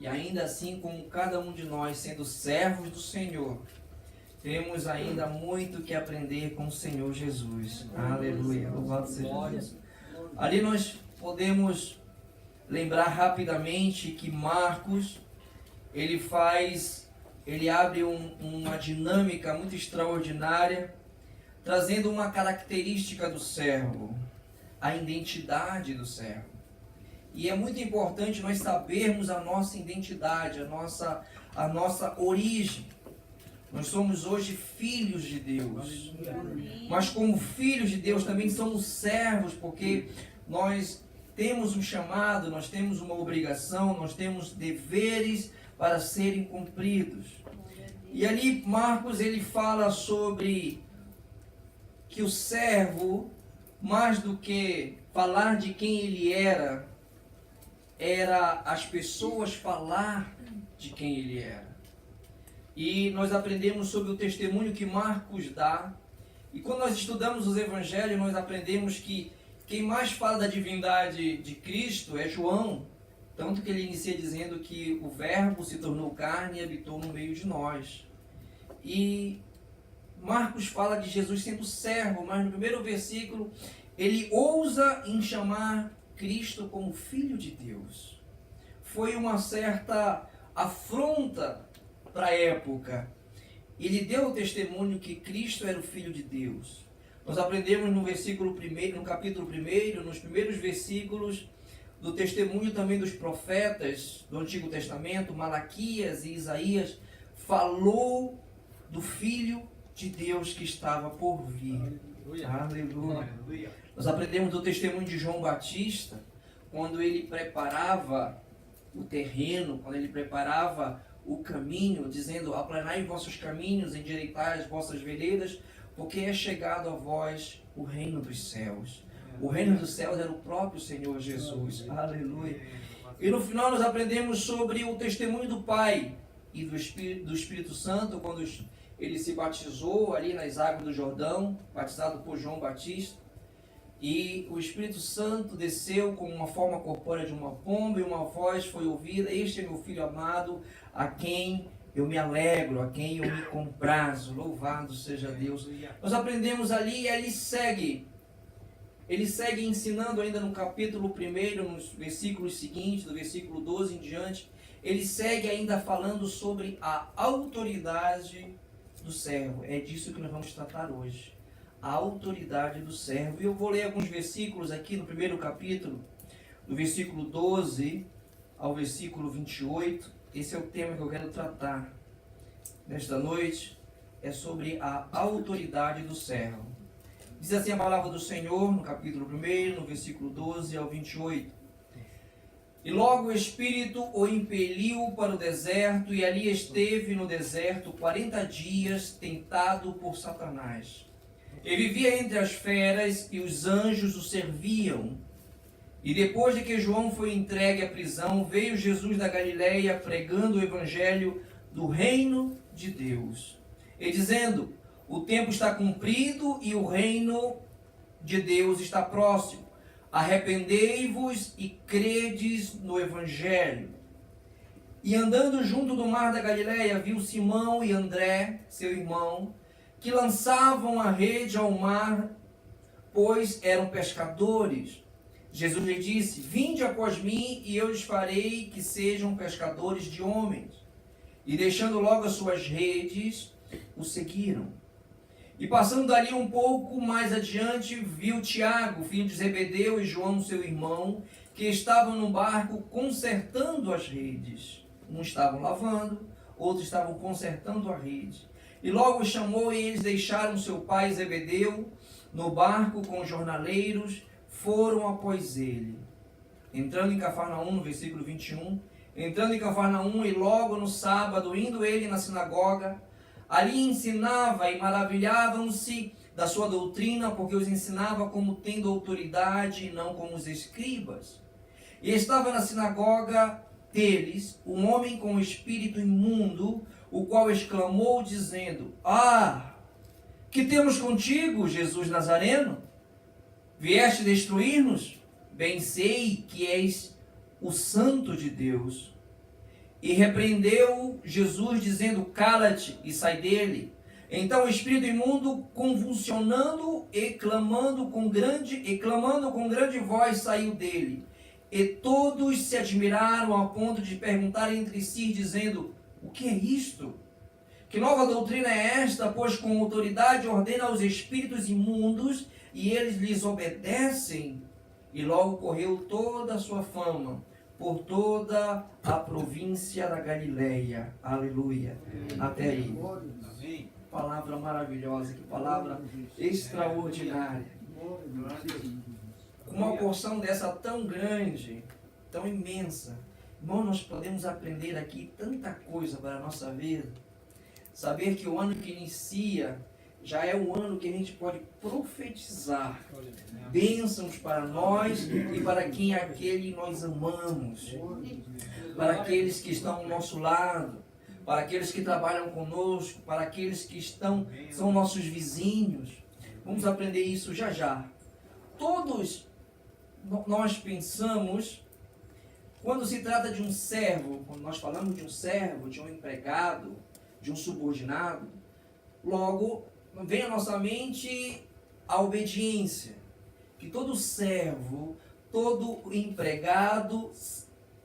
E ainda assim, como cada um de nós sendo servos do Senhor, temos ainda muito que aprender com o Senhor Jesus. Aleluia. Louvado seja Deus. Ali nós podemos lembrar rapidamente que Marcos, ele abre uma dinâmica muito extraordinária, trazendo uma característica do servo, a identidade do servo. E é muito importante nós sabermos a nossa identidade, a nossa origem. Nós somos hoje filhos de Deus. Mas como filhos de Deus também somos servos, porque nós temos um chamado, nós temos uma obrigação, nós temos deveres para serem cumpridos. E ali Marcos ele fala sobre que o servo, mais do que falar de quem ele era as pessoas falar de quem ele era. E nós aprendemos sobre o testemunho que Marcos dá. E quando nós estudamos os evangelhos, nós aprendemos que quem mais fala da divindade de Cristo é João. Tanto que ele inicia dizendo que o verbo se tornou carne e habitou no meio de nós. E Marcos fala de Jesus sendo servo, mas no primeiro versículo ele ousa em chamar Cristo como Filho de Deus. Foi uma certa afronta para a época. Ele deu o testemunho que Cristo era o Filho de Deus. Nós aprendemos no versículo 1, no capítulo 1, nos primeiros versículos, do testemunho também dos profetas do Antigo Testamento, Malaquias e Isaías, falou do Filho de Deus que estava por vir. Aleluia. Aleluia. Nós aprendemos do testemunho de João Batista, quando ele preparava o terreno, quando ele preparava o caminho, dizendo: aplanai vossos caminhos, endireitai as vossas veredas, porque é chegado a vós o reino dos céus. O reino dos céus era o próprio Senhor Jesus. Aleluia. E no final nós aprendemos sobre o testemunho do Pai e do Espírito Santo, quando ele se batizou ali nas águas do Jordão, batizado por João Batista. E o Espírito Santo desceu com uma forma corpórea de uma pomba, e uma voz foi ouvida: este é meu Filho amado, a quem eu me alegro, a quem eu me comprazo. Louvado seja Deus. Nós aprendemos ali, e ele segue ensinando ainda no capítulo 1, nos versículos seguintes, do versículo 12 em diante. Ele segue ainda falando sobre a autoridade do servo. É disso que nós vamos tratar hoje. A autoridade do servo. E eu vou ler alguns versículos aqui no primeiro capítulo, do versículo 12 ao versículo 28. Esse é o tema que eu quero tratar nesta noite. É sobre a autoridade do servo. Diz assim a palavra do Senhor, no capítulo 1, no versículo 12 ao 28. E logo o Espírito o impeliu para o deserto, e ali esteve no deserto 40 dias, tentado por Satanás. Ele vivia entre as feras, e os anjos o serviam. E depois de que João foi entregue à prisão, veio Jesus da Galileia pregando o evangelho do reino de Deus, e dizendo: o tempo está cumprido e o reino de Deus está próximo. Arrependei-vos e credes no evangelho. E andando junto do mar da Galileia, viu Simão e André, seu irmão, que lançavam a rede ao mar, pois eram pescadores. Jesus lhe disse: vinde após mim, e eu lhes farei que sejam pescadores de homens. E deixando logo as suas redes, o seguiram. E passando dali um pouco mais adiante, viu Tiago, filho de Zebedeu, e João, seu irmão, que estavam no barco consertando as redes. Uns estavam lavando, outros estavam consertando a rede. E logo os chamou, e eles deixaram seu pai Zebedeu no barco com os jornaleiros, foram após ele. Entrando em Cafarnaum, no versículo 21, entrando em Cafarnaum, e logo no sábado, indo ele na sinagoga, ali ensinava, e maravilhavam-se da sua doutrina, porque os ensinava como tendo autoridade, e não como os escribas. E estava na sinagoga deles um homem com espírito imundo, o qual exclamou, dizendo: ah, que temos contigo, Jesus Nazareno? Vieste destruir-nos? Bem sei que és o Santo de Deus. E repreendeu Jesus, dizendo: cala-te e sai dele. Então o espírito imundo, convulsionando e clamando com grande voz, saiu dele. E todos se admiraram a ponto de perguntar entre si, dizendo: o que é isto? Que nova doutrina é esta? Pois com autoridade ordena aos espíritos imundos e eles lhes obedecem. E logo correu toda a sua fama por toda a província da Galileia. Aleluia. Até aí. Palavra maravilhosa, que palavra extraordinária. Com uma porção dessa tão grande, tão imensa, irmão, nós podemos aprender aqui tanta coisa para a nossa vida. Saber que o ano que inicia já é o ano que a gente pode profetizar bênçãos para nós e para quem aquele nós amamos, para aqueles que estão ao nosso lado, para aqueles que trabalham conosco, para aqueles que são nossos vizinhos. Vamos aprender isso já já. Todos nós pensamos, quando se trata de um servo, quando nós falamos de um servo, de um empregado, de um subordinado, logo vem à nossa mente a obediência. Que todo servo, todo empregado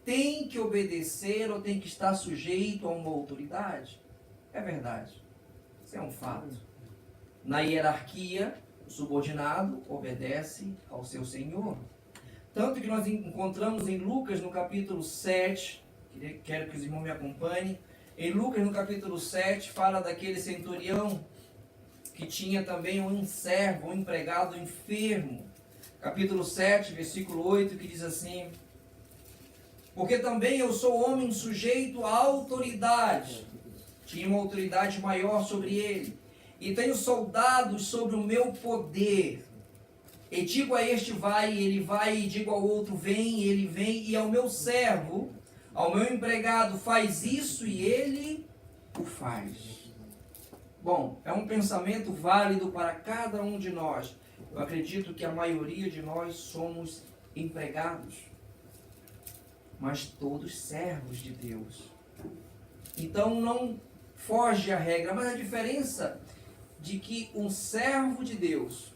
tem que obedecer ou tem que estar sujeito a uma autoridade. É verdade. Isso é um fato. Na hierarquia, o subordinado obedece ao seu senhor. Tanto que nós encontramos em Lucas, no capítulo 7, quero que os irmãos me acompanhem. Em Lucas, no capítulo 7, fala daquele centurião que tinha também um servo, um empregado enfermo. Capítulo 7, versículo 8, que diz assim: porque também eu sou homem sujeito à autoridade. Tinha uma autoridade maior sobre ele. E tenho soldados sobre o meu poder. E digo a este vai, e ele vai, e digo ao outro vem, e ele vem, e ao meu servo, ao meu empregado, faz isso, e ele o faz. Bom, é um pensamento válido para cada um de nós. Eu acredito que a maioria de nós somos empregados, mas todos servos de Deus. Então não foge a regra, mas a diferença de que um servo de Deus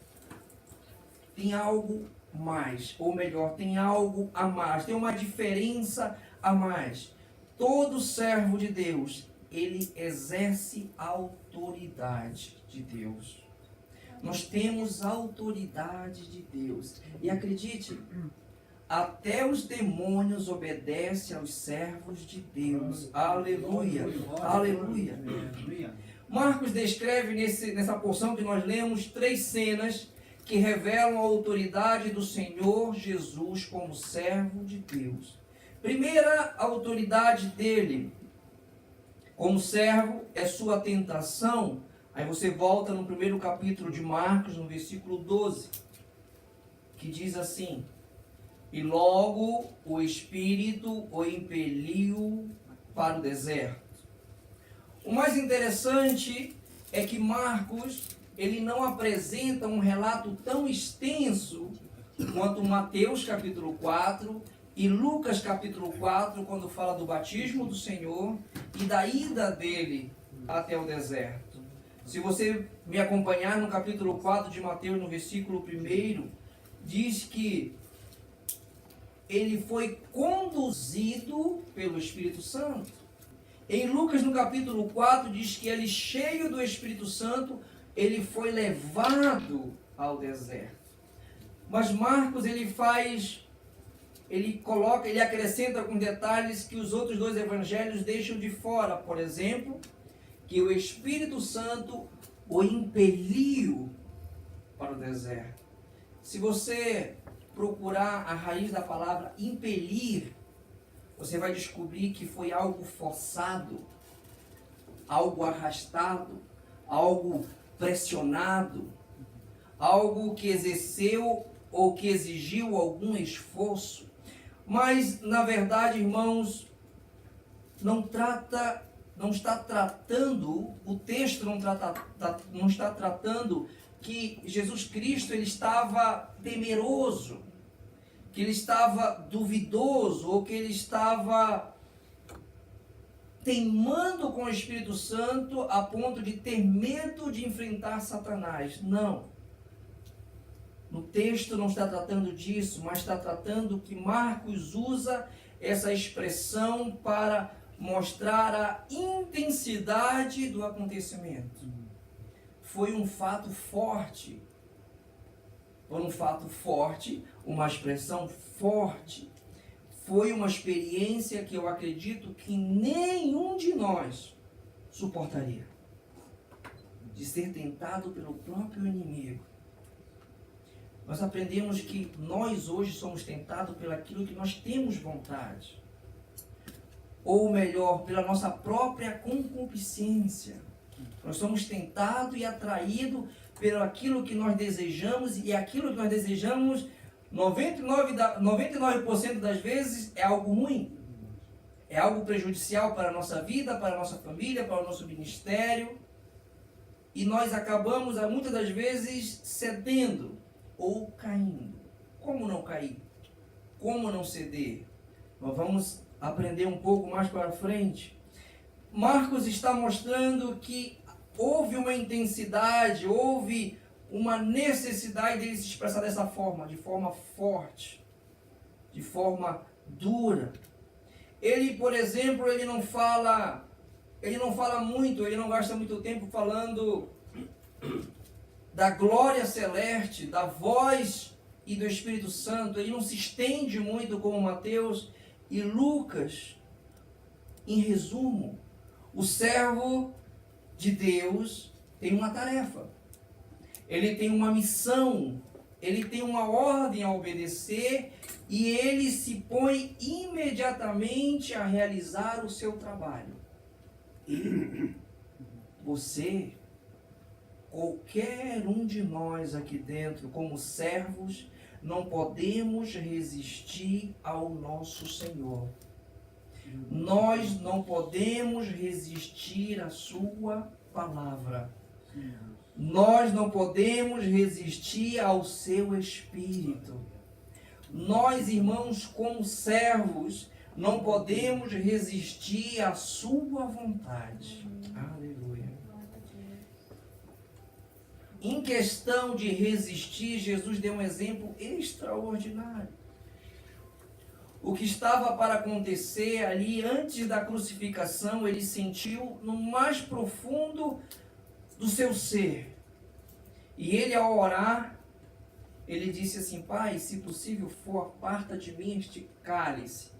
tem algo mais, ou melhor, tem algo a mais, tem uma diferença a mais. Todo servo de Deus, ele exerce a autoridade de Deus. Nós temos a autoridade de Deus. E acredite, até os demônios obedecem aos servos de Deus. Aleluia. Aleluia. Marcos descreve nessa porção que nós lemos 3 cenas que revelam a autoridade do Senhor Jesus como servo de Deus. Primeira autoridade dele como servo é sua tentação. Aí você volta no primeiro capítulo de Marcos, no versículo 12, que diz assim: e logo o Espírito o impeliu para o deserto. O mais interessante é que Marcos, ele não apresenta um relato tão extenso quanto Mateus capítulo 4 e Lucas capítulo 4, quando fala do batismo do Senhor e da ida dele até o deserto. Se você me acompanhar no capítulo 4 de Mateus, no versículo 1, diz que ele foi conduzido pelo Espírito Santo. Em Lucas, no capítulo 4, diz que ele, cheio do Espírito Santo, ele foi levado ao deserto. Mas Marcos, ele acrescenta com detalhes que os outros 2 evangelhos deixam de fora. Por exemplo, que o Espírito Santo o impeliu para o deserto. Se você procurar a raiz da palavra impelir, você vai descobrir que foi algo forçado, algo arrastado, algo pressionado, algo que exerceu ou que exigiu algum esforço. Mas, na verdade, irmãos, o texto não está tratando que Jesus Cristo ele estava temeroso, que ele estava duvidoso, ou que ele estava teimando com o Espírito Santo a ponto de ter medo de enfrentar Satanás. Não. No texto não está tratando disso, mas está tratando que Marcos usa essa expressão para mostrar a intensidade do acontecimento. Foi um fato forte. Foi um fato forte, uma expressão forte. Foi uma experiência que eu acredito que nenhum de nós suportaria. De ser tentado pelo próprio inimigo. Nós aprendemos que nós hoje somos tentados pelaquilo que nós temos vontade. Ou melhor, pela nossa própria concupiscência. Nós somos tentados e atraídos pelo aquilo que nós desejamos, e aquilo que nós desejamos 99% das vezes é algo ruim. É algo prejudicial para a nossa vida, para a nossa família, para o nosso ministério. E nós acabamos, muitas das vezes, cedendo ou caindo. Como não cair? Como não ceder? Nós vamos aprender um pouco mais para frente. Marcos está mostrando que houve uma intensidade, houve uma necessidade dele se expressar dessa forma, de forma forte, de forma dura. Ele, por exemplo, ele não fala muito, ele não gasta muito tempo falando da glória celeste, da voz e do Espírito Santo. Ele não se estende muito como Mateus e Lucas. Em resumo, o servo de Deus tem uma tarefa. Ele tem uma missão, ele tem uma ordem a obedecer e ele se põe imediatamente a realizar o seu trabalho. Ele, você, qualquer um de nós aqui dentro, como servos, não podemos resistir ao nosso Senhor. Nós não podemos resistir à sua palavra. Nós não podemos resistir ao seu Espírito. Nós, irmãos, como servos, não podemos resistir à sua vontade. Aleluia. Em questão de resistir, Jesus deu um exemplo extraordinário. O que estava para acontecer ali antes da crucificação, ele sentiu no mais profundo do seu ser. E ele, ao orar, ele disse assim: Pai, se possível for, aparta de mim este cálice,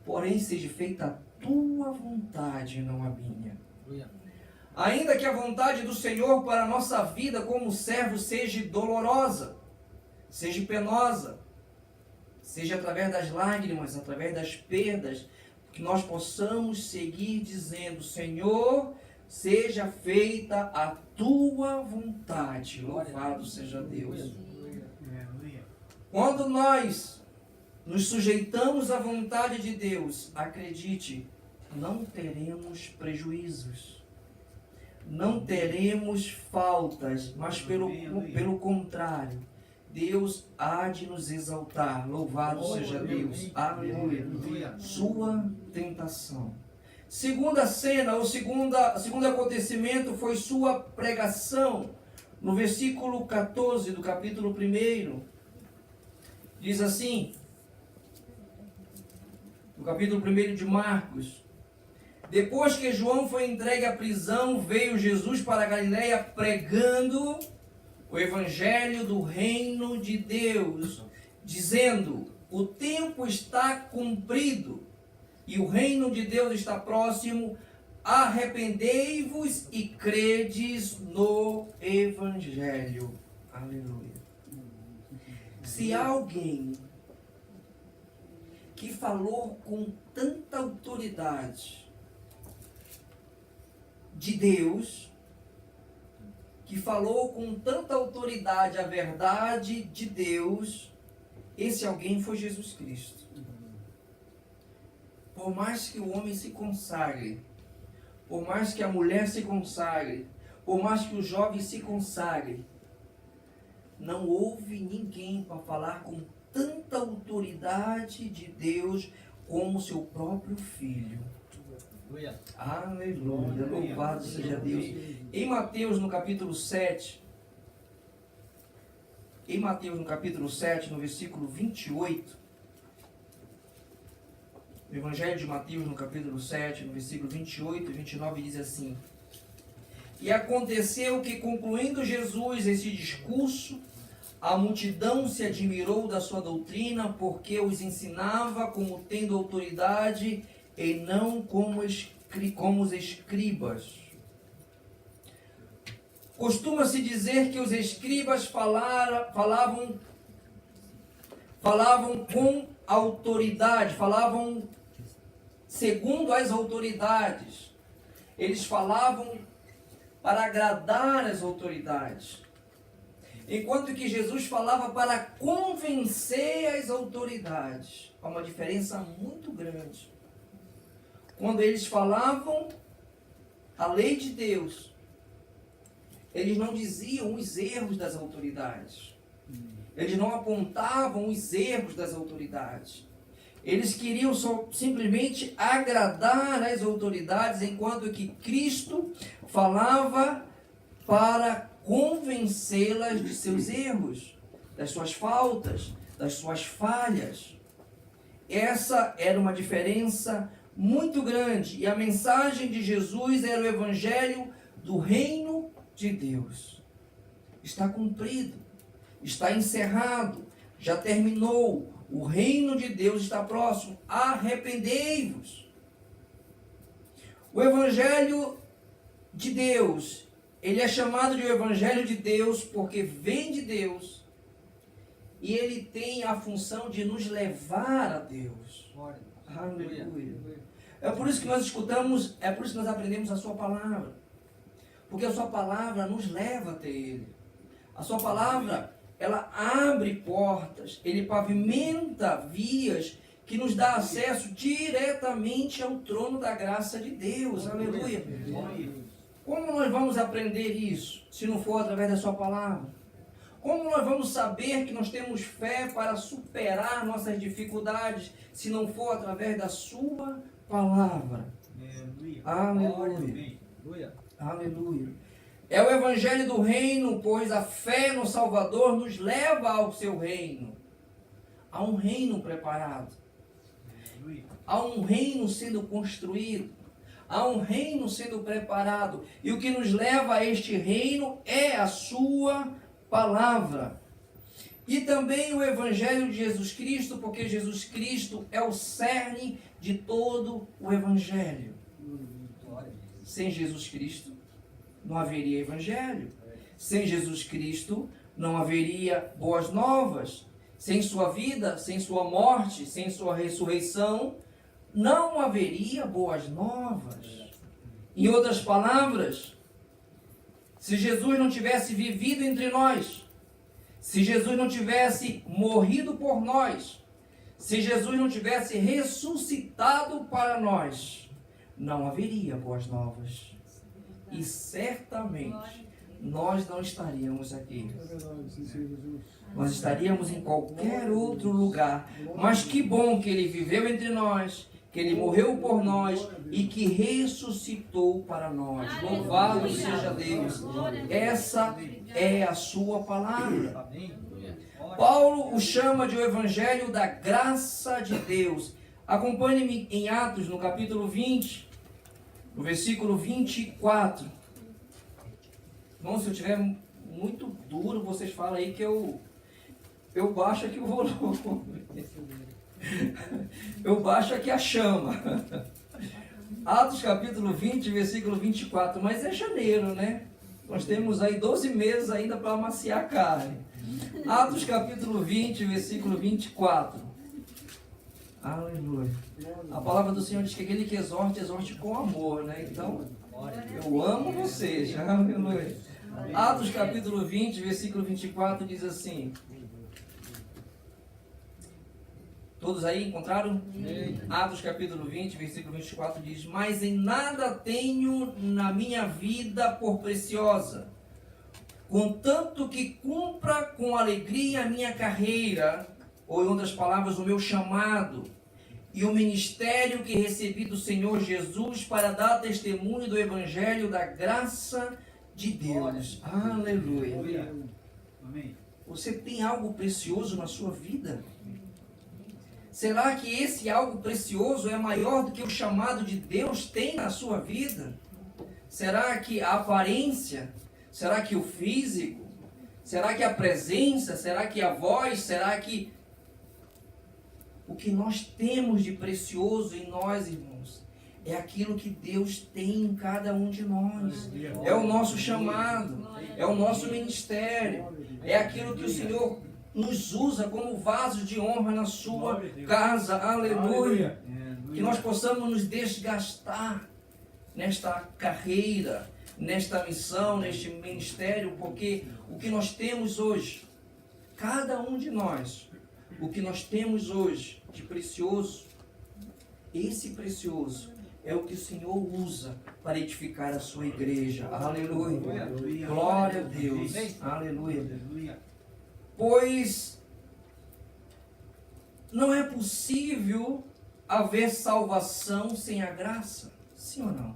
porém seja feita a tua vontade, não a minha. Ainda que a vontade do Senhor para a nossa vida como servo seja dolorosa, seja penosa, seja através das lágrimas, através das perdas, que nós possamos seguir dizendo: Senhor, seja feita a tua vontade. Louvado seja Deus. Quando nós nos sujeitamos à vontade de Deus, acredite, não teremos prejuízos, não teremos faltas, mas pelo contrário, Deus há de nos exaltar. Louvado seja Deus. Aleluia. Sua tentação. Segunda cena, ou segundo acontecimento, foi sua pregação. No versículo 14 do capítulo 1, diz assim, no capítulo 1 de Marcos: depois que João foi entregue à prisão, veio Jesus para a Galileia pregando o evangelho do reino de Deus, dizendo: o tempo está cumprido e o reino de Deus está próximo, arrependei-vos e credes no evangelho. Aleluia. Se alguém que falou com tanta autoridade de Deus, que falou com tanta autoridade a verdade de Deus, esse alguém foi Jesus Cristo. Por mais que o homem se consagre, por mais que a mulher se consagre, por mais que o jovem se consagre, não houve ninguém para falar com tanta autoridade de Deus como seu próprio Filho. Aleluia. Louvado seja Deus. Em Mateus, no capítulo 7, no versículo 28, o Evangelho de Mateus, no capítulo 7, no versículo 28 e 29, diz assim: E aconteceu que, concluindo Jesus esse discurso, a multidão se admirou da sua doutrina, porque os ensinava como tendo autoridade e não como os escribas. Costuma-se dizer que os escribas falavam com autoridade, falavam segundo as autoridades. Eles falavam para agradar as autoridades. Enquanto que Jesus falava para convencer as autoridades. Há uma diferença muito grande. Quando eles falavam a lei de Deus, eles não diziam os erros das autoridades. Eles não apontavam os erros das autoridades. Eles queriam simplesmente agradar as autoridades, enquanto que Cristo falava para convencê-las de seus erros, das suas faltas, das suas falhas. Essa era uma diferença muito grande. E a mensagem de Jesus era o Evangelho do Reino de Deus. Está cumprido, está encerrado, já terminou. O reino de Deus está próximo. Arrependei-vos. O Evangelho de Deus, ele é chamado de o Evangelho de Deus porque vem de Deus e ele tem a função de nos levar a Deus. Aleluia. É por isso que nós escutamos, é por isso que nós aprendemos a sua palavra. Porque a sua palavra nos leva até ele. A sua palavra, ela abre portas, ele pavimenta vias que nos dá acesso diretamente ao trono da graça de Deus. Aleluia. Como nós vamos aprender isso, se não for através da sua palavra? Como nós vamos saber que nós temos fé para superar nossas dificuldades, se não for através da sua palavra? Aleluia. Aleluia. É o Evangelho do Reino, pois a fé no Salvador nos leva ao seu reino. Há um reino preparado. Há um reino sendo construído. Há um reino sendo preparado. E o que nos leva a este reino é a sua palavra. E também o Evangelho de Jesus Cristo, porque Jesus Cristo é o cerne de todo o Evangelho. Sem Jesus Cristo não haveria Evangelho. Sem Jesus Cristo não haveria boas novas. Sem sua vida, sem sua morte, sem sua ressurreição, não haveria boas novas. Em outras palavras, se Jesus não tivesse vivido entre nós, se Jesus não tivesse morrido por nós, se Jesus não tivesse ressuscitado para nós, não haveria boas novas. E certamente nós não estaríamos aqui. Nós estaríamos em qualquer outro lugar. Mas que bom que Ele viveu entre nós, que Ele morreu por nós e que ressuscitou para nós. Louvado seja Deus. Essa é a sua palavra. Paulo o chama de o Evangelho da graça de Deus. Acompanhe-me em Atos, no capítulo 20, no versículo 24. Bom, se eu estiver muito duro, vocês falam aí que eu baixo aqui o volume. Eu baixo aqui a chama. Atos capítulo 20, versículo 24. Mas é janeiro, né? Nós temos aí 12 meses ainda para amaciar a carne. Atos capítulo 20, versículo 24. Aleluia. A palavra do Senhor diz que aquele que exorte, exorte com amor, né? Então, eu amo vocês. Aleluia. Atos capítulo 20, versículo 24 diz assim. Todos aí encontraram? Atos capítulo 20, versículo 24 diz: Mas em nada tenho na minha vida por preciosa, contanto que cumpra com alegria a minha carreira, ou em outras palavras, o meu chamado, e o ministério que recebi do Senhor Jesus para dar testemunho do Evangelho da graça de Deus. Aleluia. Amém. Você tem algo precioso na sua vida? Será que esse algo precioso é maior do que o chamado de Deus tem na sua vida? Será que a aparência? Será que o físico? Será que a presença? Será que a voz? Será que o que nós temos de precioso em nós, irmãos, é aquilo que Deus tem em cada um de nós? É o nosso chamado, é o nosso ministério, é aquilo que o Senhor nos usa como vaso de honra na sua casa. Aleluia! Que nós possamos nos desgastar nesta carreira, nesta missão, neste ministério, porque o que nós temos hoje, cada um de nós, o que nós temos hoje de precioso, esse precioso é o que o Senhor usa para edificar a sua igreja. Aleluia! Glória a Deus! Aleluia! Pois não é possível haver salvação sem a graça. Sim ou não?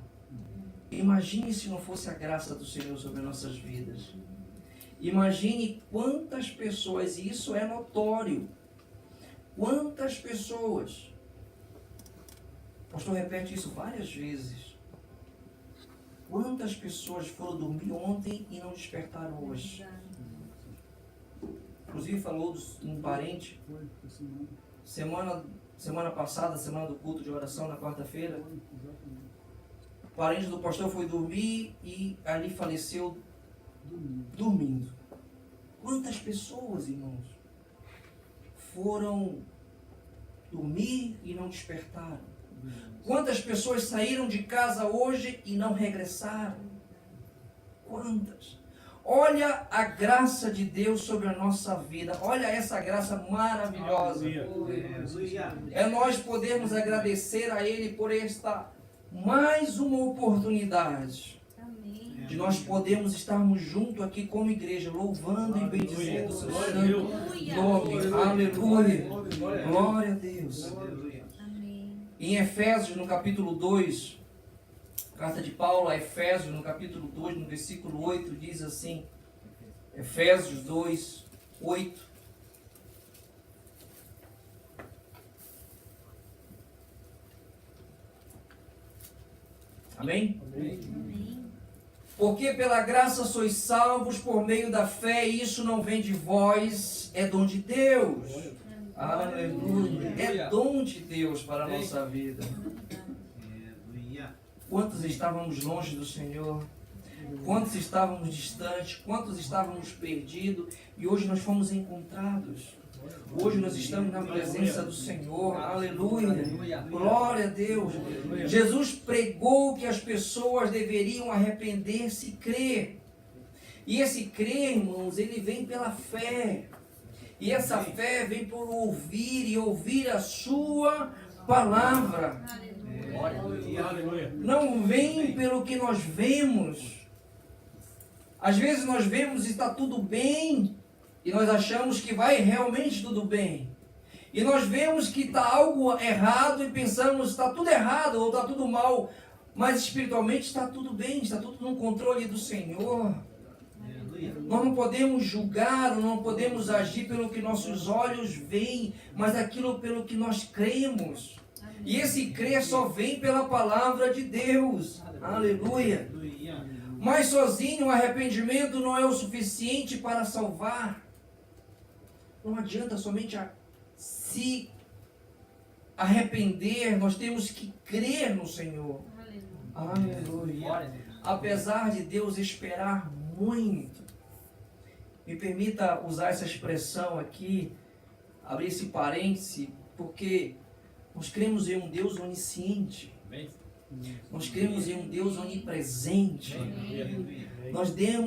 Imagine se não fosse a graça do Senhor sobre nossas vidas. Imagine quantas pessoas, e isso é notório, quantas pessoas, o pastor repete isso várias vezes, quantas pessoas foram dormir ontem e não despertaram hoje. Inclusive falou de um parente, semana passada, semana do culto de oração na quarta-feira, o parente do pastor foi dormir e ali faleceu dormindo. Quantas pessoas, irmãos, foram dormir e não despertaram? Quantas pessoas saíram de casa hoje e não regressaram? Quantas? Olha a graça de Deus sobre a nossa vida. Olha essa graça maravilhosa. É nós podermos agradecer a Ele por esta mais uma oportunidade de nós podermos estarmos juntos aqui como igreja, louvando e bendizendo o seu santo nome. Aleluia. Glória a Deus. Em Efésios, no capítulo 2, carta de Paulo a Efésios, no capítulo 2, no versículo 8, diz assim, Efésios 2, 8. Amém? Amém. Porque pela graça sois salvos por meio da fé, e isso não vem de vós, é dom de Deus. Aleluia. É dom de Deus para a nossa vida. Quantos estávamos longe do Senhor? Quantos estávamos distantes? Quantos estávamos perdidos? E hoje nós fomos encontrados. Hoje nós estamos na presença do Senhor. Aleluia. Glória a Deus. Jesus pregou que as pessoas deveriam arrepender-se e crer. E esse crer, irmãos, ele vem pela fé. E essa fé vem por ouvir e ouvir a sua palavra. Não vem pelo que nós vemos. Às vezes nós vemos e está tudo bem, e nós achamos que vai realmente tudo bem. E nós vemos que está algo errado e pensamos está tudo errado ou está tudo mal. Mas espiritualmente está tudo bem, está tudo no controle do Senhor. Nós não podemos julgar, não podemos agir pelo que nossos olhos veem, mas aquilo pelo que nós cremos. E esse crer só vem pela palavra de Deus. Aleluia. Mas sozinho o arrependimento não é o suficiente para salvar. Não adianta somente se arrepender, nós temos que crer no Senhor. Aleluia. Apesar de Deus esperar muito, me permita usar essa expressão aqui, abrir esse parêntese, porque nós cremos em um Deus onisciente. Nós cremos em um Deus onipresente.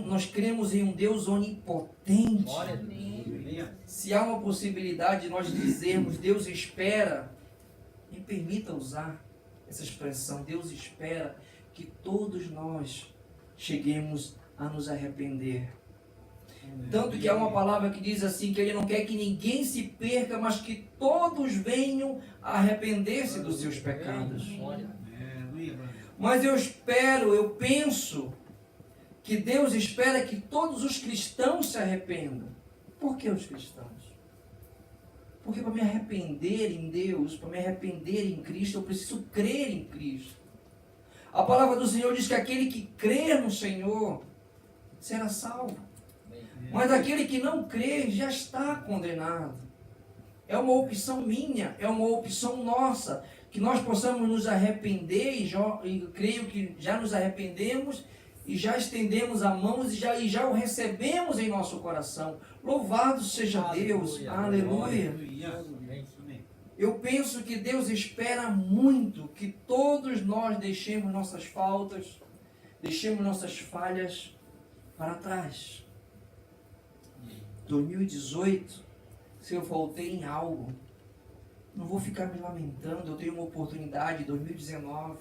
Nós cremos em um Deus onipotente. Se há uma possibilidade de nós dizermos Deus espera, me permita usar essa expressão, Deus espera que todos nós cheguemos a nos arrepender. Tanto que há uma palavra que diz assim, que ele não quer que ninguém se perca, mas que todos venham a arrepender-se dos seus pecados. Mas eu penso que Deus espera que todos os cristãos se arrependam. Por que os cristãos? Porque para me arrepender em Deus, para me arrepender em Cristo, eu preciso crer em Cristo. A palavra do Senhor diz que aquele que crer no Senhor será salvo. Mas aquele que não crê já está condenado. É uma opção minha, é uma opção nossa, que nós possamos nos arrepender, e creio que já nos arrependemos, e já estendemos a mão e já o recebemos em nosso coração. Louvado seja Deus, aleluia. Eu penso que Deus espera muito que todos nós deixemos nossas faltas, deixemos nossas falhas para trás. 2018, se eu faltei em algo, não vou ficar me lamentando. Eu tenho uma oportunidade, 2019,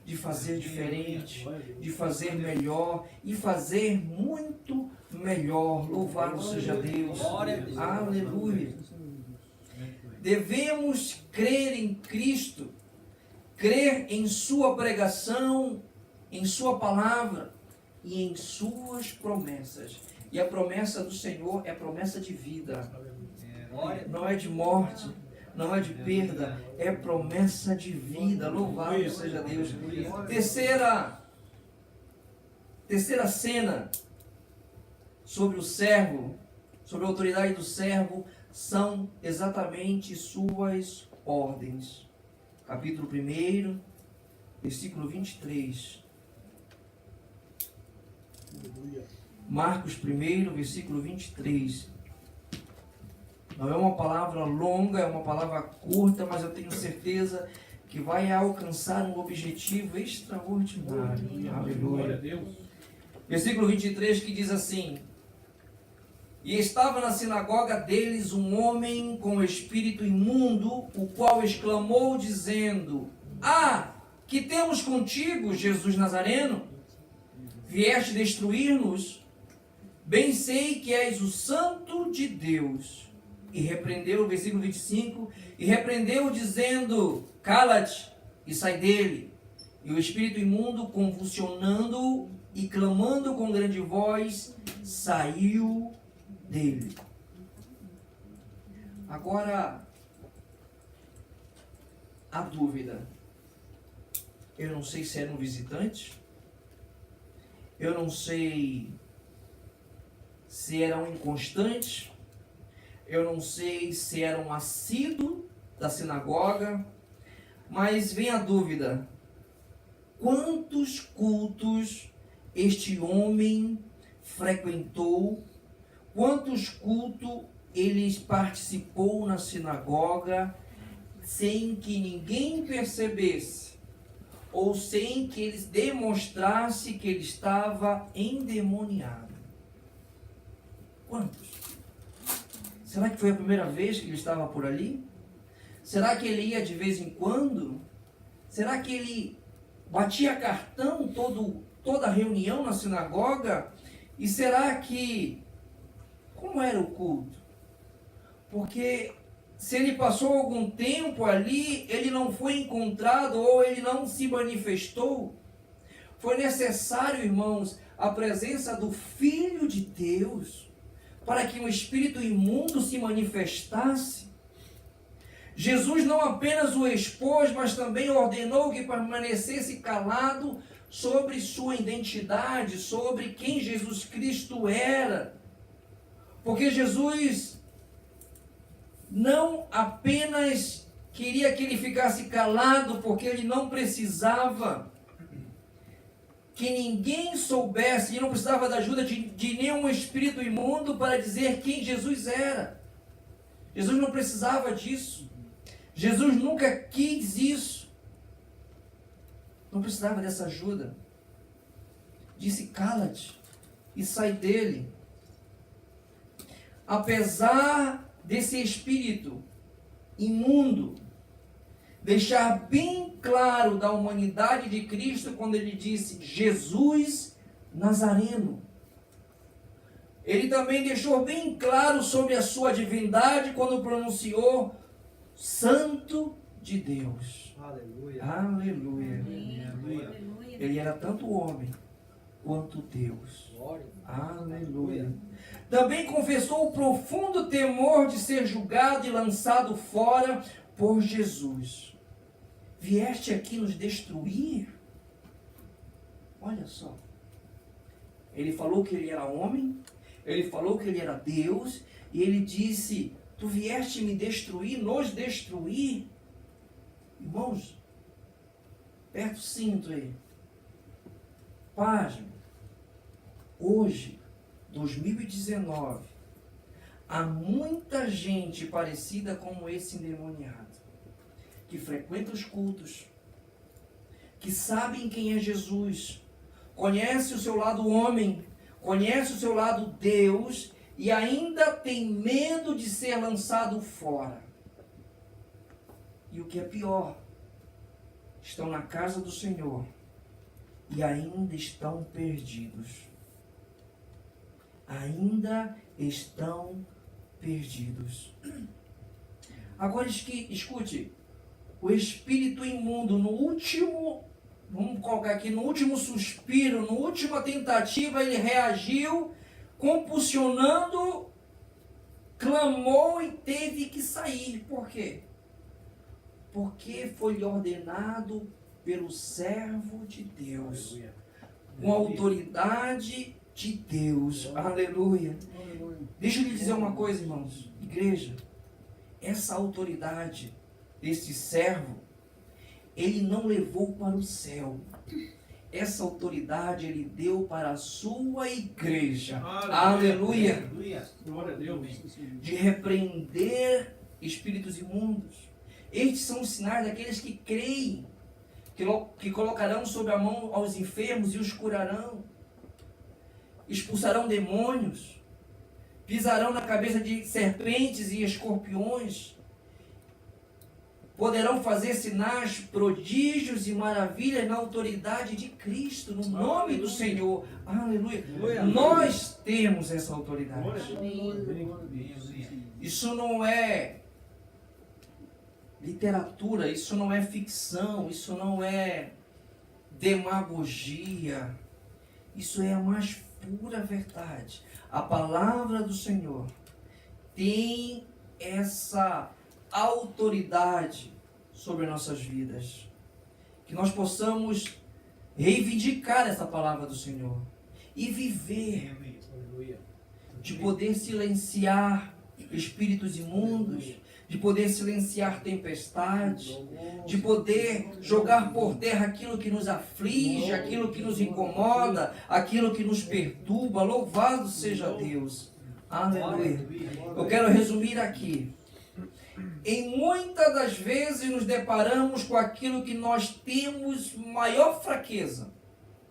de fazer diferente, de fazer melhor e fazer muito melhor. Louvado seja Deus, aleluia. Devemos crer em Cristo, crer em sua pregação, em sua palavra e em suas promessas. E a promessa do Senhor é promessa de vida, não é de morte, não é de perda, é promessa de vida. Louvado seja Deus. Terceira cena sobre o servo, sobre a autoridade do servo, são exatamente suas ordens. Capítulo 1, versículo 23. Marcos 1, versículo 23. Não é uma palavra longa, é uma palavra curta, mas eu tenho certeza que vai alcançar um objetivo extraordinário. Aleluia. Versículo 23 que diz assim: E estava na sinagoga deles um homem com espírito imundo, o qual exclamou dizendo: que temos contigo, Jesus Nazareno? Vieste destruir-nos? Bem sei que és o Santo de Deus. E repreendeu, versículo 25, e repreendeu dizendo: Cala-te e sai dele. E o espírito imundo, convulsionando e clamando com grande voz, saiu dele. Agora, a dúvida. Eu não sei se era um visitante. Eu não sei se era um inconstante. Eu não sei se era um assíduo da sinagoga. Mas vem a dúvida. Quantos cultos este homem frequentou? Quantos cultos ele participou na sinagoga sem que ninguém percebesse? Ou sem que ele demonstrasse que ele estava endemoniado? Quantos? Será que foi a primeira vez que ele estava por ali? Será que ele ia de vez em quando? Será que ele batia cartão toda reunião na sinagoga? E será que... Como era o culto? Porque se ele passou algum tempo ali, ele não foi encontrado ou ele não se manifestou. Foi necessário, irmãos, a presença do Filho de Deus para que o espírito imundo se manifestasse. Jesus não apenas o expôs, mas também ordenou que permanecesse calado sobre sua identidade, sobre quem Jesus Cristo era. Porque Jesus não apenas queria que ele ficasse calado, porque ele não precisava que ninguém soubesse, ele não precisava da ajuda de nenhum espírito imundo para dizer quem Jesus era. Jesus não precisava disso. Jesus nunca quis isso. Não precisava dessa ajuda. Disse: cala-te e sai dele. Apesar desse espírito imundo deixar bem claro da humanidade de Cristo quando ele disse: Jesus Nazareno. Ele também deixou bem claro sobre a sua divindade quando pronunciou Santo de Deus. Aleluia. Aleluia. Aleluia. Ele era tanto homem quanto Deus. Glória. Aleluia. Também confessou o profundo temor de ser julgado e lançado fora por Jesus. Vieste aqui nos destruir? Olha só. Ele falou que ele era homem, ele falou que ele era Deus, e ele disse: tu vieste me destruir, nos destruir? Irmãos, aperta o cinto aí. Página. Hoje, 2019, há muita gente parecida como esse endemoniado, que frequenta os cultos, que sabem quem é Jesus, conhece o seu lado homem, conhece o seu lado Deus, e ainda tem medo de ser lançado fora. E o que é pior, estão na casa do Senhor e ainda estão perdidos. Ainda estão perdidos. Agora escute, o espírito imundo no último, vamos colocar aqui, no último suspiro, na última tentativa, ele reagiu, compulsionando, clamou e teve que sair. Por quê? Porque foi ordenado pelo servo de Deus, com autoridade de Deus. Aleluia. Deixa eu lhe dizer uma coisa, irmãos. Igreja, essa autoridade desse servo, ele não levou para o céu. Essa autoridade ele deu para a sua igreja. Aleluia. Aleluia. Glória a Deus. De repreender espíritos imundos. Estes são os sinais daqueles que creem, que colocarão sob a mão aos enfermos e os curarão. Expulsarão demônios, pisarão na cabeça de serpentes e escorpiões, poderão fazer sinais, prodígios e maravilhas na autoridade de Cristo, no nome do Senhor. Aleluia. Nós temos essa autoridade. Isso não é literatura, isso não é ficção, isso não é demagogia, isso é a mais pura verdade. A palavra do Senhor tem essa autoridade sobre nossas vidas. Que nós possamos reivindicar essa palavra do Senhor e viver, de poder silenciar espíritos imundos, de poder silenciar tempestades, de poder jogar por terra aquilo que nos aflige, aquilo que nos incomoda, aquilo que nos perturba. Louvado seja Deus. Aleluia. Eu quero resumir aqui. Em muitas das vezes nos deparamos com aquilo que nós temos maior fraqueza.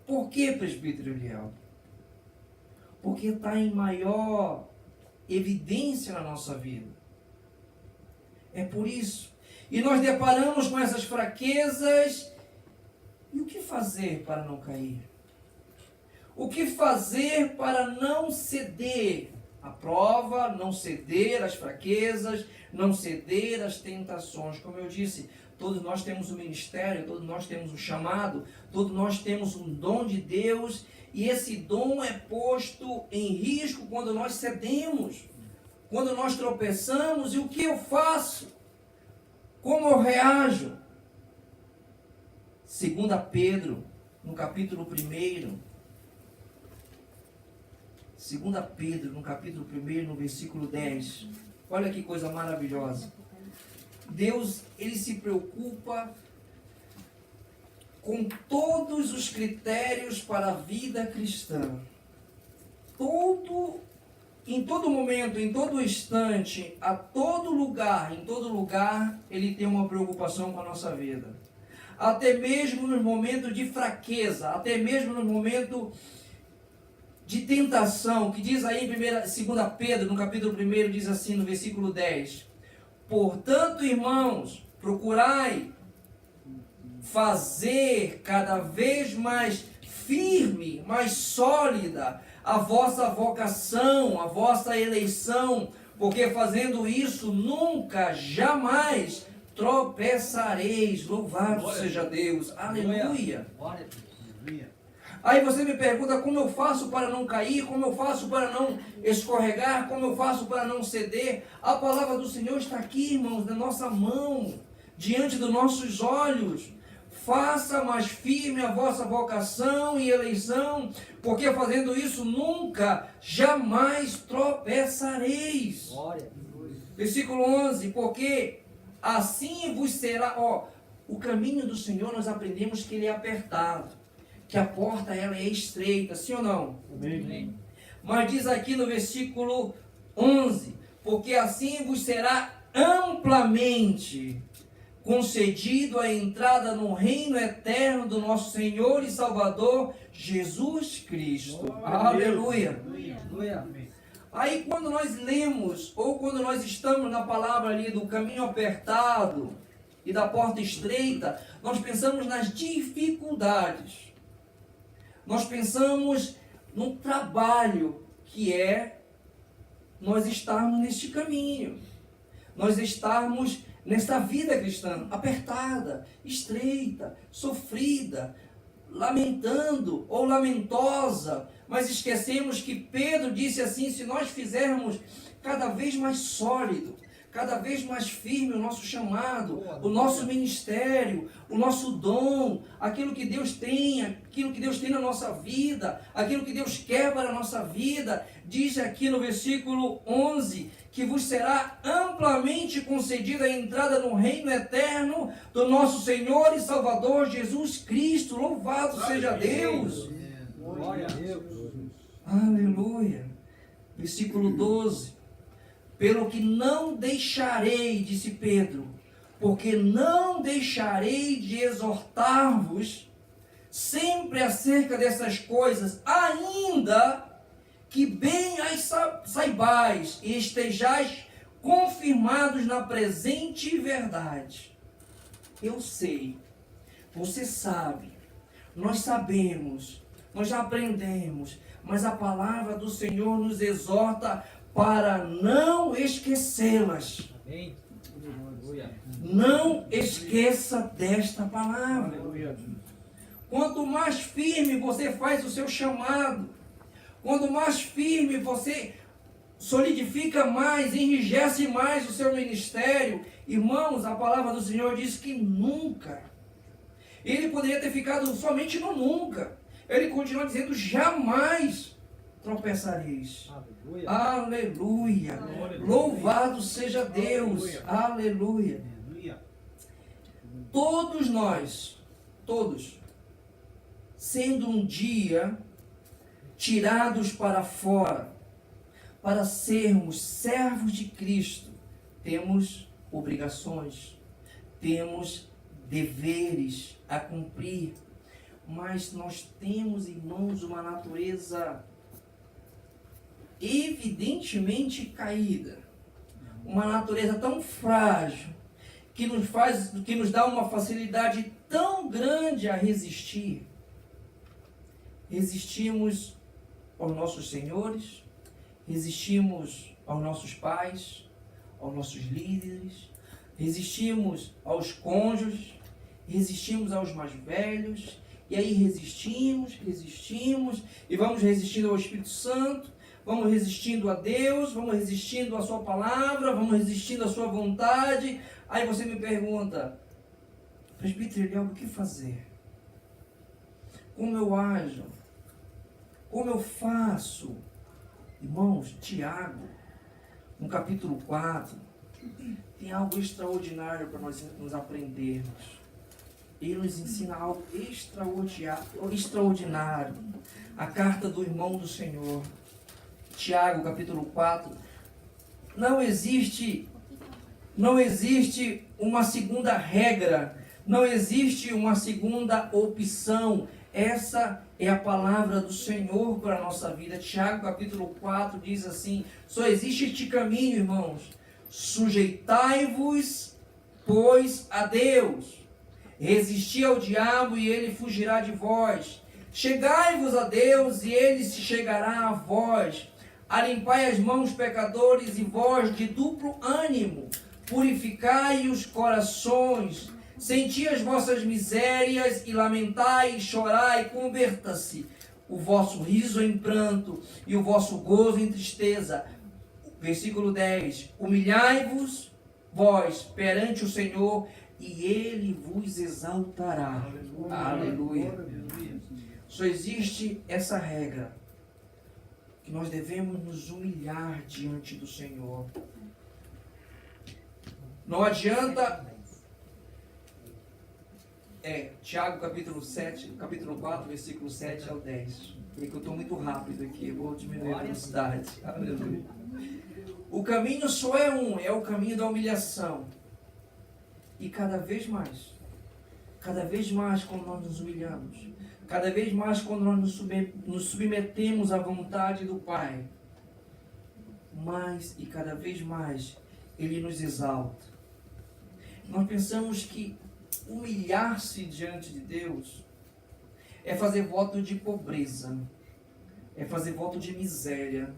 Por que, presbítero Eliel? Porque está em maior evidência na nossa vida. É por isso. E nós deparamos com essas fraquezas. E o que fazer para não cair? O que fazer para não ceder à prova, não ceder às fraquezas, não ceder às tentações? Como eu disse, todos nós temos um ministério, todos nós temos um chamado, todos nós temos um dom de Deus, e esse dom é posto em risco quando nós cedemos, quando nós tropeçamos. E o que eu faço? Como eu reajo? 2 Pedro, no capítulo 1, 2 Pedro, no capítulo 1, no versículo 10. Olha que coisa maravilhosa. Deus, ele se preocupa com todos os critérios para a vida cristã. Em todo momento, em todo instante, a todo lugar, em todo lugar, ele tem uma preocupação com a nossa vida. Até mesmo nos momentos de fraqueza, até mesmo no momento de tentação, que diz aí em 2 Pedro, no capítulo 1, diz assim, no versículo 10: portanto, irmãos, procurai fazer cada vez mais firme, mais sólida a vossa vocação, a vossa eleição, porque fazendo isso nunca, jamais tropeçareis. Louvado seja Deus. Aleluia. Aí você me pergunta como eu faço para não cair, como eu faço para não escorregar, como eu faço para não ceder. A palavra do Senhor está aqui, irmãos, na nossa mão, diante dos nossos olhos. Faça mais firme a vossa vocação e eleição, porque fazendo isso nunca, jamais tropeçareis. Versículo 11, porque assim vos será, o caminho do Senhor nós aprendemos que ele é apertado, que a porta ela é estreita, sim ou não? Amém. Mas diz aqui no versículo 11, porque assim vos será amplamente concedido a entrada no reino eterno do nosso Senhor e Salvador Jesus Cristo. Aleluia. Aí quando nós lemos, ou quando nós estamos na palavra ali do caminho apertado e da porta estreita, nós pensamos nas dificuldades. Nós pensamos no trabalho que é nós estarmos neste caminho. Nós estarmos nesta vida cristã, apertada, estreita, sofrida, lamentando ou lamentosa, mas esquecemos que Pedro disse assim: se nós fizermos cada vez mais sólido, cada vez mais firme o nosso chamado, o nosso ministério, o nosso dom, aquilo que Deus tem na nossa vida, aquilo que Deus quer para a nossa vida, diz aqui no versículo 11, que vos será amplamente concedida a entrada no reino eterno do nosso Senhor e Salvador Jesus Cristo. Louvado seja Deus! Glória a Deus. Aleluia! Versículo 12. Pelo que não deixarei, disse Pedro, porque não deixarei de exortar-vos sempre acerca dessas coisas, ainda que bem as saibais e estejais confirmados na presente verdade. Eu sei, você sabe, nós sabemos, nós já aprendemos, mas a palavra do Senhor nos exorta para não esquecê-las. Amém. Não esqueça desta palavra. Aleluia. Quanto mais firme você faz o seu chamado, quanto mais firme você solidifica mais, enrijece mais o seu ministério, irmãos, a palavra do Senhor diz que nunca. Ele poderia ter ficado somente no nunca. Ele continua dizendo: jamais tropeçareis. Aleluia. Aleluia. Louvado seja Deus. Aleluia. Todos nós, sendo um dia tirados para fora, para sermos servos de Cristo, temos obrigações, temos deveres a cumprir, mas nós temos, irmãos, uma natureza evidentemente caída, uma natureza tão frágil, que nos dá uma facilidade tão grande a resistir. Resistimos aos nossos senhores, resistimos aos nossos pais, aos nossos líderes, resistimos aos cônjuges, resistimos aos mais velhos, e aí resistimos, e vamos resistindo ao Espírito Santo, vamos resistindo a Deus, vamos resistindo à sua palavra, vamos resistindo à sua vontade. Aí você me pergunta: presbítero Eliel, o que fazer? Como eu ajo? Como eu faço? Irmãos, Tiago, no capítulo 4, tem algo extraordinário para nós nos aprendermos. Ele nos ensina algo extraordinário. A carta do irmão do Senhor. Tiago, capítulo 4. Não existe uma segunda regra, não existe uma segunda opção. Essa é a palavra do Senhor para a nossa vida. Tiago, capítulo 4, diz assim: só existe este caminho, irmãos. Sujeitai-vos, pois, a Deus. Resisti ao diabo e ele fugirá de vós. Chegai-vos a Deus, e Ele se chegará a vós. Alimpai as mãos, pecadores, e vós de duplo ânimo. Purificai os corações. Senti as vossas misérias, e lamentai, e chorai, converta-se o vosso riso em pranto, e o vosso gozo em tristeza. Versículo 10. Humilhai-vos, vós, perante o Senhor, e Ele vos exaltará. Aleluia. Só existe essa regra, que nós devemos nos humilhar diante do Senhor. Não adianta... Tiago capítulo 4, versículo 7 ao 10. É que eu estou muito rápido aqui, eu vou diminuir a velocidade. Aleluia. O caminho só é um, é o caminho da humilhação. E cada vez mais quando nós nos humilhamos, cada vez mais quando nós nos submetemos à vontade do Pai, mais e cada vez mais Ele nos exalta. Nós pensamos que humilhar-se diante de Deus é fazer voto de pobreza, é fazer voto de miséria.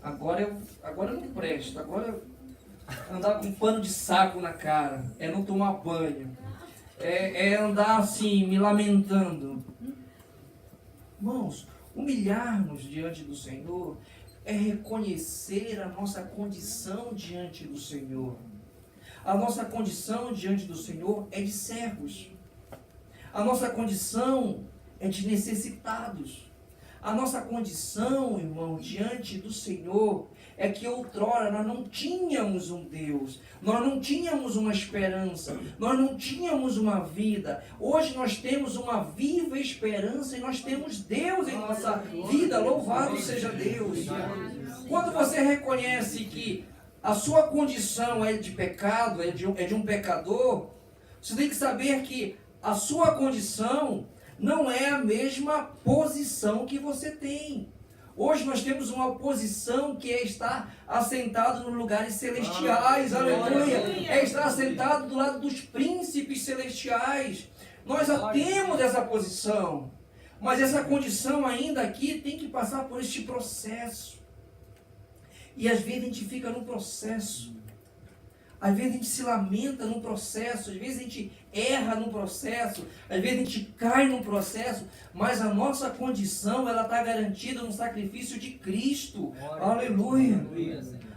Agora eu não presto, agora andar com um pano de saco na cara, é não tomar banho, é andar assim, me lamentando. Irmãos, humilhar-nos diante do Senhor é reconhecer a nossa condição diante do Senhor. A nossa condição diante do Senhor é de servos. A nossa condição é de necessitados. A nossa condição, irmão, diante do Senhor é que outrora nós não tínhamos um Deus, nós não tínhamos uma esperança, nós não tínhamos uma vida. Hoje nós temos uma viva esperança e nós temos Deus em nossa vida. Louvado seja Deus. Quando você reconhece que a sua condição é de pecado, é de um pecador, você tem que saber que a sua condição não é a mesma posição que você tem. Hoje nós temos uma posição que é estar assentado nos lugares celestiais, aleluia, é estar assentado do lado dos príncipes celestiais. Nós já temos essa posição, mas essa condição ainda aqui tem que passar por este processo. E às vezes a gente fica no processo, às vezes a gente se lamenta no processo, às vezes a gente erra no processo, às vezes a gente cai no processo, mas a nossa condição ela está garantida no sacrifício de Cristo. Aleluia.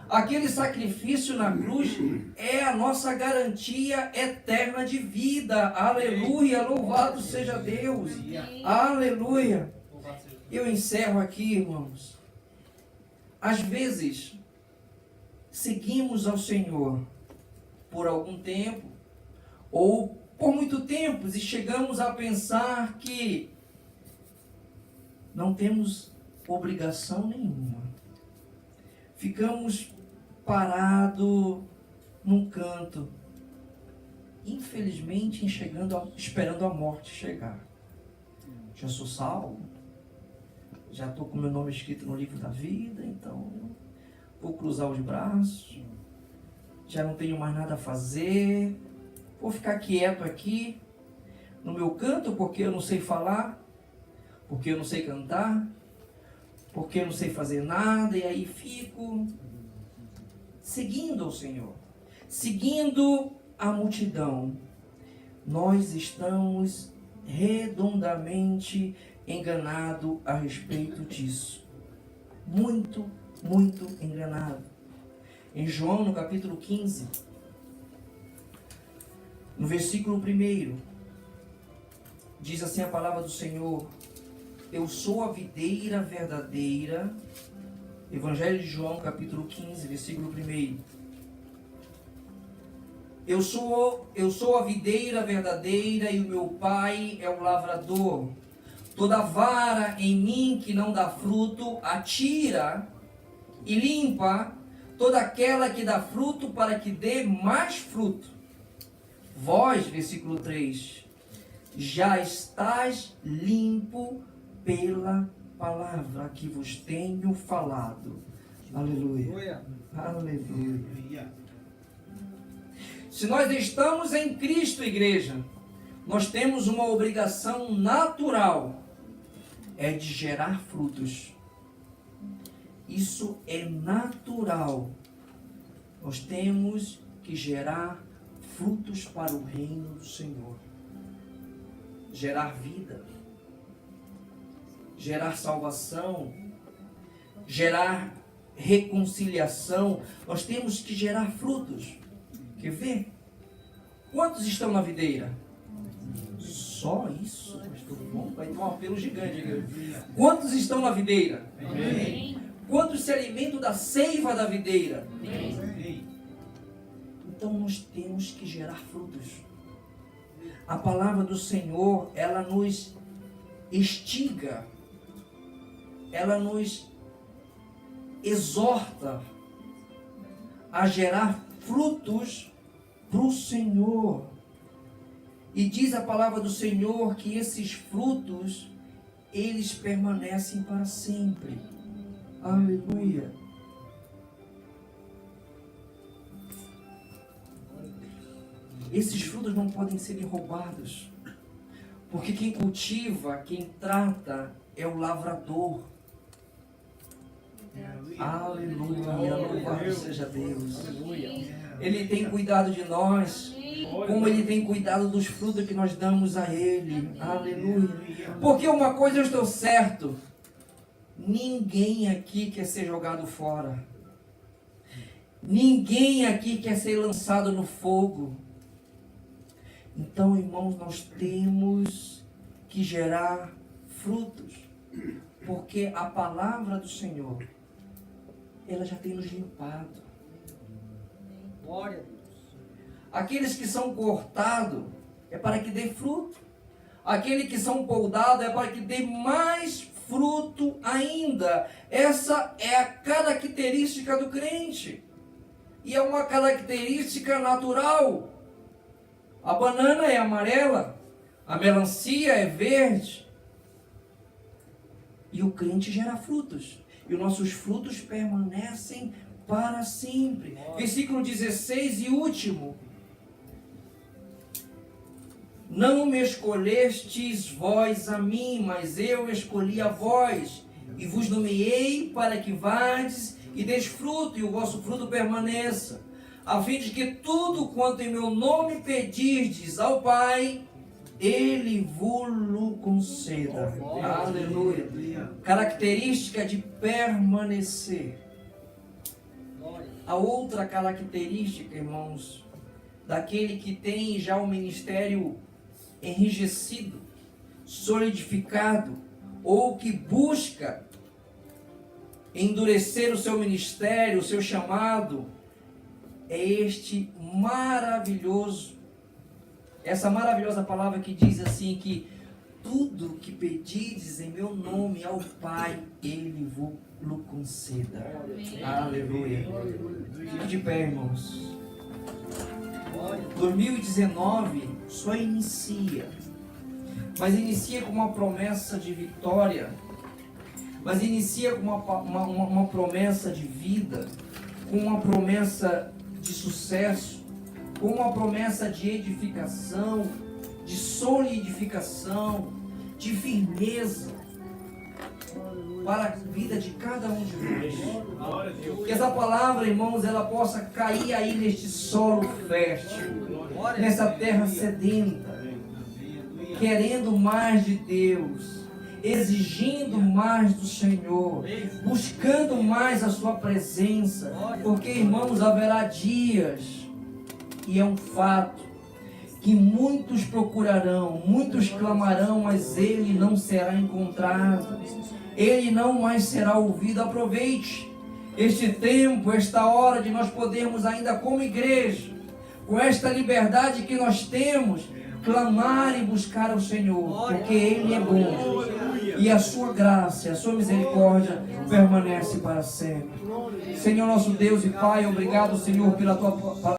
Aquele sacrifício na cruz é a nossa garantia eterna de vida. Aleluia, louvado seja Deus. Aleluia. Eu encerro aqui, irmãos. Às vezes, seguimos ao Senhor por algum tempo, ou por muito tempo, e chegamos a pensar que não temos obrigação nenhuma. Ficamos parados num canto, infelizmente esperando a morte chegar. Já sou salvo, já estou com meu nome escrito no livro da vida, então vou cruzar os braços, já não tenho mais nada a fazer, vou ficar quieto aqui no meu canto porque eu não sei falar, porque eu não sei cantar, porque eu não sei fazer nada, e aí fico seguindo o Senhor, seguindo a multidão. Nós estamos redondamente enganados a respeito disso. Muito enganado. Em João, no capítulo 15, no versículo 1, diz assim a palavra do Senhor: eu sou a videira verdadeira. Evangelho de João, capítulo 15, versículo 1. Eu sou a videira verdadeira e o meu Pai é o lavrador. Toda vara em mim que não dá fruto, atira e limpa toda aquela que dá fruto, para que dê mais fruto. Vós, versículo 3, já estás limpo pela palavra que vos tenho falado. Aleluia. Aleluia. Se nós estamos em Cristo, igreja, nós temos uma obrigação natural é de gerar frutos. Isso é natural. Nós temos que gerar frutos para o reino do Senhor. Gerar vida, gerar salvação, gerar reconciliação. Nós temos que gerar frutos. Quer ver? Quantos estão na videira? Só isso, pastor? Bom, vai ter um apelo gigante aqui. Quantos estão na videira? Amém. Quantos se alimentam da seiva da videira? Amém. Então nós temos que gerar frutos. A palavra do Senhor, ela nos instiga, ela nos exorta a gerar frutos para o Senhor. E diz a palavra do Senhor que esses frutos, eles permanecem para sempre. Aleluia. Esses frutos não podem ser roubados, porque quem cultiva, quem trata é o lavrador. Aleluia, louvado seja Deus. Ele tem cuidado de nós, como Ele tem cuidado dos frutos que nós damos a Ele. Aleluia. Porque uma coisa eu estou certo, ninguém aqui quer ser jogado fora. Ninguém aqui quer ser lançado no fogo. Então, irmãos, nós temos que gerar frutos, porque a palavra do Senhor, ela já tem nos limpado. Glória a Deus. Aqueles que são cortados é para que dê fruto. Aqueles que são podados é para que dê mais fruto ainda. Essa é a característica do crente. E é uma característica natural. A banana é amarela, a melancia é verde. E o crente gera frutos. E os nossos frutos permanecem para sempre. Versículo 16 e último. Não me escolhestes vós a mim, mas eu escolhi a vós, e vos nomeei para que vades e deis fruto, e o vosso fruto permaneça, a fim de que tudo quanto em meu nome pedirdes ao Pai, Ele vos conceda. Aleluia. Característica de permanecer. A outra característica, irmãos, daquele que tem já o ministério enrijecido, solidificado, ou que busca endurecer o seu ministério, o seu chamado, é este maravilhoso, essa maravilhosa palavra que diz assim que tudo que pedides em meu nome ao Pai, Ele vos conceda. Aleluia. Fique de pé, irmãos. 2019 só inicia, mas inicia com uma promessa de vitória, mas inicia com uma promessa de vida, com uma promessa de sucesso, com uma promessa de edificação, de solidificação, de firmeza para a vida de cada um de nós. Que essa palavra, irmãos, ela possa cair aí neste solo fértil, nessa terra sedenta, querendo mais de Deus, exigindo mais do Senhor, buscando mais a sua presença, porque, irmãos, haverá dias, e é um fato, que muitos procurarão, muitos clamarão, mas ele não será encontrado, ele não mais será ouvido. Aproveite este tempo, esta hora de nós podermos ainda como igreja, com esta liberdade que nós temos, clamar e buscar ao Senhor, porque Ele é bom e a sua graça, a sua misericórdia permanece para sempre. Senhor nosso Deus e Pai, obrigado, Senhor, pela tua palavra.